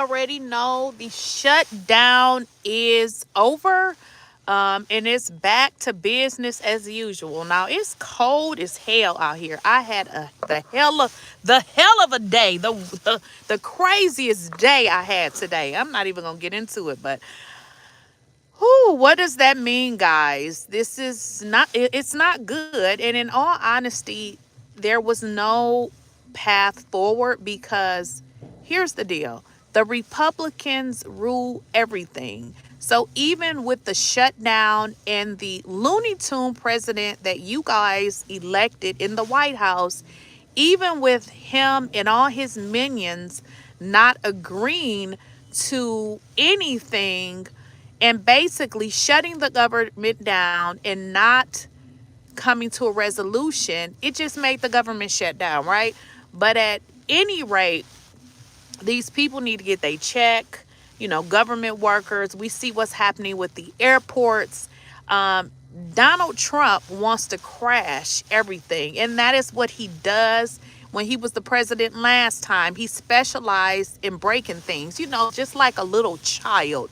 already know the shutdown is over. And it's back to business as usual. Now it's cold as hell out here. I had the hell of a day, the craziest day I had today. I'm not even gonna get into it, but whew, what does that mean, guys? This is not. It's not good. And in all honesty, there was no path forward because here's the deal: the Republicans rule everything. So even with the shutdown and the Looney Tune president that you guys elected in the White House, even with him and all his minions not agreeing to anything and basically shutting the government down and not coming to a resolution, it just made the government shut down, right? But at any rate, these people need to get their check. Government workers. We see what's happening with the airports. Donald Trump wants to crash everything, and that is what he does. When he was the president last time, he specialized in breaking things, just like a little child.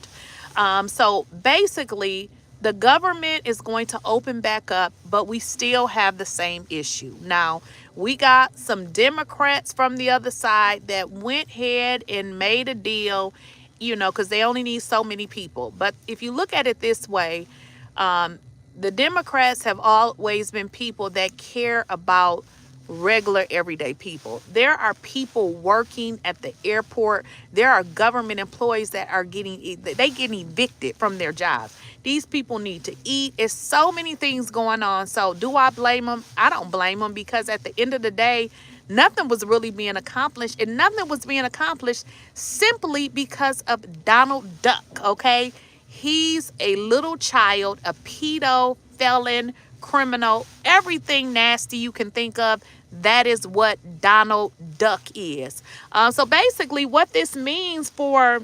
So basically, the government is going to open back up, but we still have the same issue. Now, we got some Democrats from the other side that went ahead and made a deal, because they only need so many people. But if you look at it this way, the Democrats have always been people that care about regular everyday people. There are people working at the airport. There are government employees that are getting evicted from their jobs. These people need to eat. It's so many things going on. So do I blame them? I don't blame them, because at the end of the day, nothing was really being accomplished, and nothing was being accomplished simply because of Donald Duck. Okay, he's a little child, a pedo, felon, criminal, everything nasty you can think of. That is what Donald Duck is. So basically, what this means for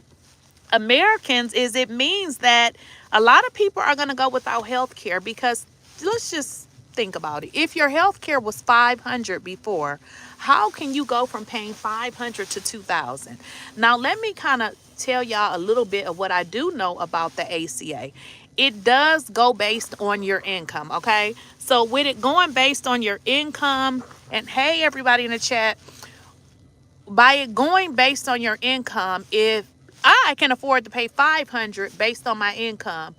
Americans is it means that a lot of people are going to go without health care, because let's just think about it. If your health care was $500 before, how can you go from paying $500 to $2,000? Now, let me kind of tell y'all a little bit of what I do know about the ACA. It does go based on your income, okay? So with it going based on your income, and hey, everybody in the chat, by it going based on your income, if I can afford to pay $500 based on my income,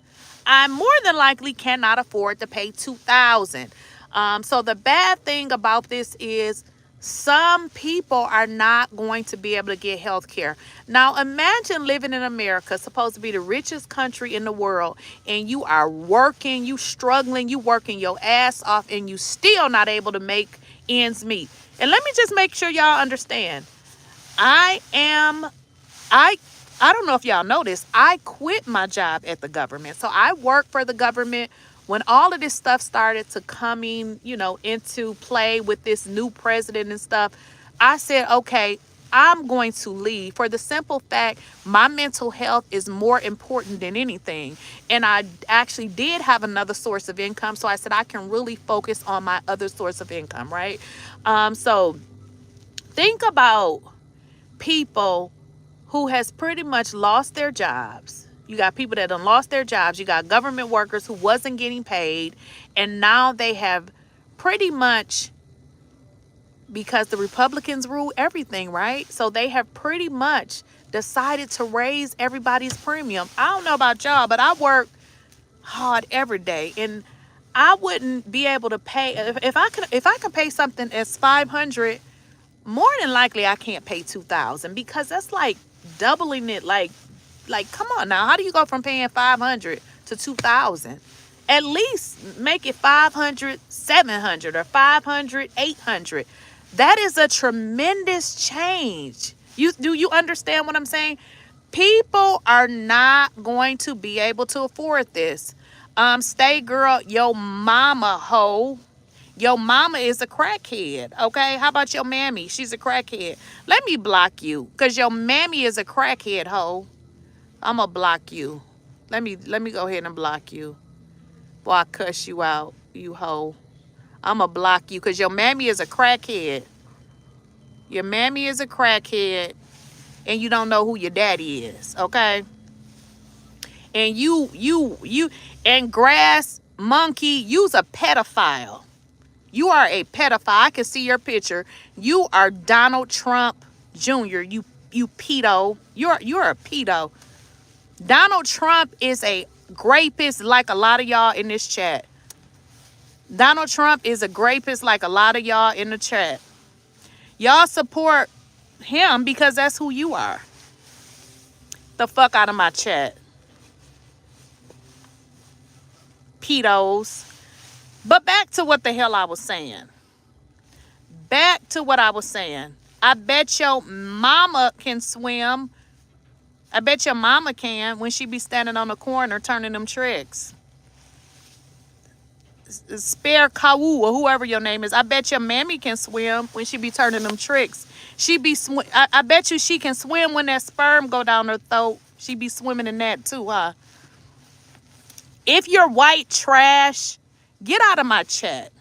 I more than likely cannot afford to pay $2,000. So the bad thing about this is some people are not going to be able to get health care. Now, imagine living in America, supposed to be the richest country in the world, and you are working, you struggling, you working your ass off, and you still not able to make ends meet. And let me just make sure y'all understand. I don't know if y'all noticed, I quit my job at the government. So I worked for the government when all of this stuff started to coming, into play with this new president and stuff. I said, okay, I'm going to leave for the simple fact my mental health is more important than anything. And I actually did have another source of income. So I said, I can really focus on my other source of income, right? So think about people who has pretty much lost their jobs. You got people that done lost their jobs. You got government workers who wasn't getting paid. And now they have pretty much, because the Republicans rule everything, right? So they have pretty much decided to raise everybody's premium. I don't know about y'all, but I work hard every day. And I wouldn't be able to pay, if I could pay something as $500, more than likely I can't pay $2,000, because that's like doubling it. Like come on now, how do you go from paying $500 to $2,000? At least make it $500, $700, or $500, $800. That is a tremendous change. Do you understand what I'm saying? People are not going to be able to afford this. Stay girl, your mama hoe. Your mama is a crackhead, okay? How about your mammy? She's a crackhead. Let me block you, because your mammy is a crackhead, hoe. I'm going to block you. Let me go ahead and block you. Boy, I cuss you out, you hoe. I'm going to block you, because your mammy is a crackhead. Your mammy is a crackhead. and you don't know who your daddy is, okay? And and grass monkey, you's a pedophile. You are a pedophile. I can see your picture. You are Donald Trump Jr. You pedo. You're a pedo. Donald Trump is a rapist like a lot of y'all in this chat. Donald Trump is a rapist like a lot of y'all in the chat. Y'all support him because that's who you are. The fuck out of my chat. Pedos. But back to what the hell I was saying. Back to what I was saying. I bet your mama can swim. I bet your mama can when she be standing on the corner turning them tricks. 𝐿𝐻𝐵𝐿𝐻𝐿 or whoever your name is. I bet your mammy can swim when she be turning them tricks. I bet you she can swim when that sperm go down her throat. She be swimming in that too, huh? If you're white trash, get out of my chat.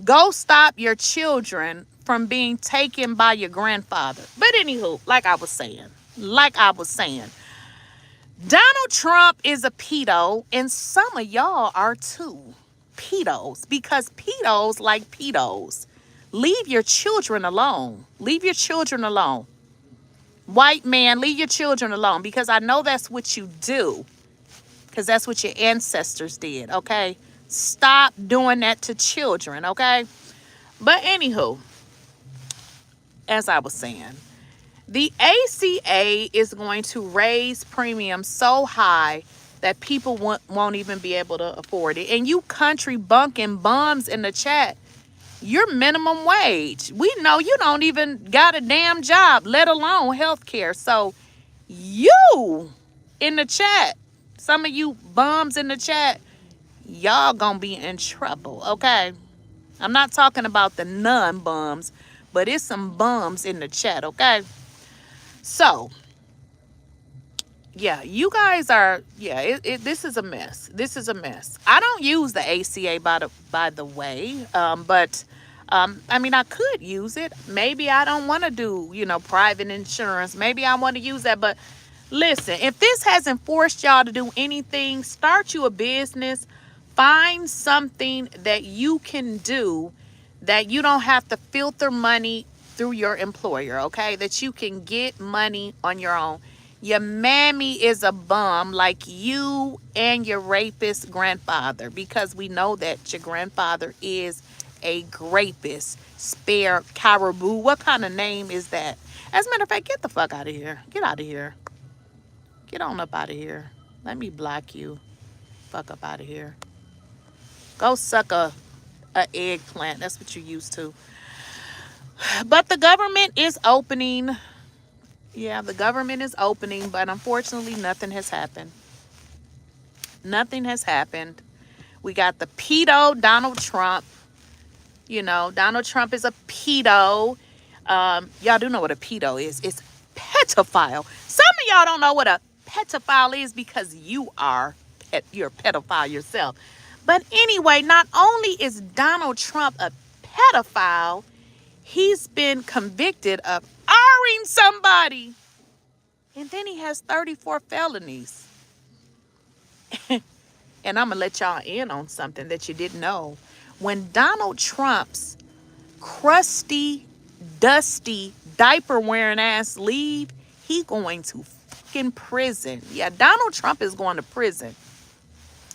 Go stop your children from being taken by your grandfather. But anywho, like I was saying, Donald Trump is a pedo, and some of y'all are too. Pedos, because pedos like pedos. Leave your children alone. Leave your children alone. White man, leave your children alone, because I know that's what you do. Because that's what your ancestors did, okay? Stop doing that to children, okay? But anywho, as I was saying, the ACA is going to raise premiums so high that people won't even be able to afford it. And you country bunking bums in the chat, you're minimum wage. We know you don't even got a damn job, let alone health care. So you in the chat, some of you bums in the chat, y'all gonna be in trouble, okay? I'm not talking about the non-bums, but it's some bums in the chat, okay? So, yeah, you guys are, yeah, this is a mess. This is a mess. I don't use the ACA, by the way, but, I mean, I could use it. Maybe I don't want to do, private insurance. Maybe I want to use that, but listen, if this hasn't forced y'all to do anything, start you a business. Find something that you can do that you don't have to filter money through your employer, okay? That you can get money on your own. Your mammy is a bum like you and your rapist grandfather, because we know that your grandfather is a rapist. Spare caribou. What kind of name is that? As a matter of fact, get the fuck out of here. Get out of here. Get on up out of here. Let me block you. Fuck up out of here. Go suck a eggplant. That's what you're used to. But the government is opening. Yeah, the government is opening, but unfortunately nothing has happened. Nothing has happened. We got the pedo Donald Trump. Donald Trump is a pedo. Y'all do know what a pedo is. It's pedophile. Some of y'all don't know what a pedophile is because you're a pedophile yourself. But anyway, not only is Donald Trump a pedophile, he's been convicted of R-ing somebody. And then he has 34 felonies. And I'm going to let y'all in on something that you didn't know. When Donald Trump's crusty, dusty, diaper-wearing ass leave, he going to fucking prison. Yeah, Donald Trump is going to prison.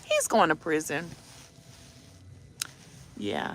He's going to prison. Yeah.